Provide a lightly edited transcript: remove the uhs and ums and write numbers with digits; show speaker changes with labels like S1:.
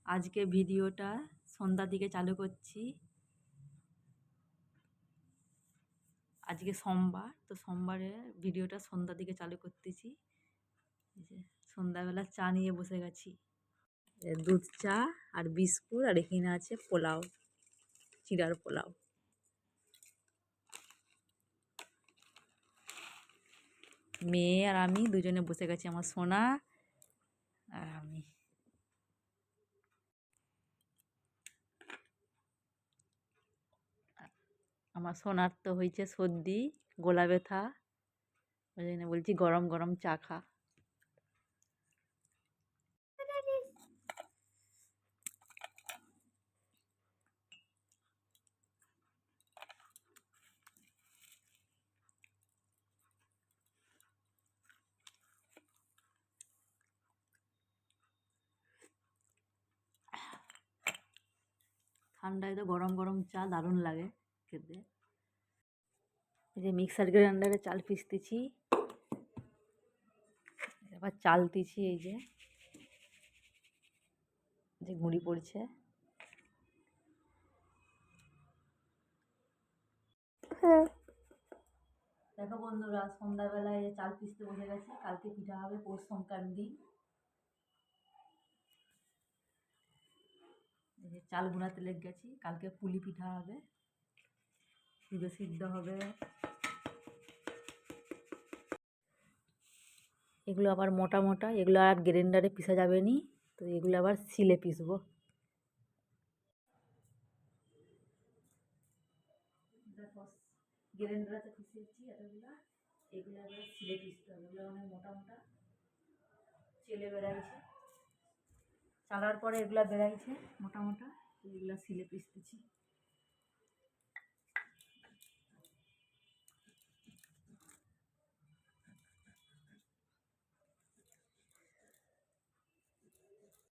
S1: আজকে ভিডিওটা সন্ধ্যার দিকে চালু করছি। আজকে সোমবার, তো সোমবারে ভিডিওটা সন্ধ্যার দিকে চালু করতেছি। সন্ধ্যাবেলা চা নিয়ে বসে গেছি, দুধ চা আর বিস্কুট, আর এখানে আছে পোলাও, চিড়ার পোলাও। মেয়ে আর আমি দুজনে বসে গেছি, আমার সোনা আর আমি। আমার সোনার তো হয়েছে সর্দি, গলা ব্যথা, ওই জন্য বলছি গরম গরম চা খা। ঠান্ডায় তো গরম গরম চা দারুণ লাগে খেতে। এই যে মিক্সার গ্রাইন্ডারে চাল পিসতেছি, এবার চালতেছি। এই যে গুঁড়ি পড়ছে। দেখো বন্ধুরা, সন্ধ্যাবেলায় চাল পিসতে বসে গেছি। কালকে পিঠা হবে, পৌষ সংক্রান্তি। এই যে চাল গুঁড়াতে লেগে গেছি, কালকে পুলি পিঠা হবে, পুজো সিদ্ধ হবে। এগুলো আবার মোটা মোটা, এগুলো আর গ্রাইন্ডারে পিসা যাবে নি, তো এগুলো আবার শিলে পিসবো। দেখো গ্রাইন্ডারে পিসেছি এতগুলো, এগুলো আবার শিলে পিসতে হবে। এগুলো অনেক মোটা মোটা চেলে বেড়াইছে, চালার পরে এগুলো বেড়াইছে মোটা মোটা, এগুলো শিলে পিসতেছি।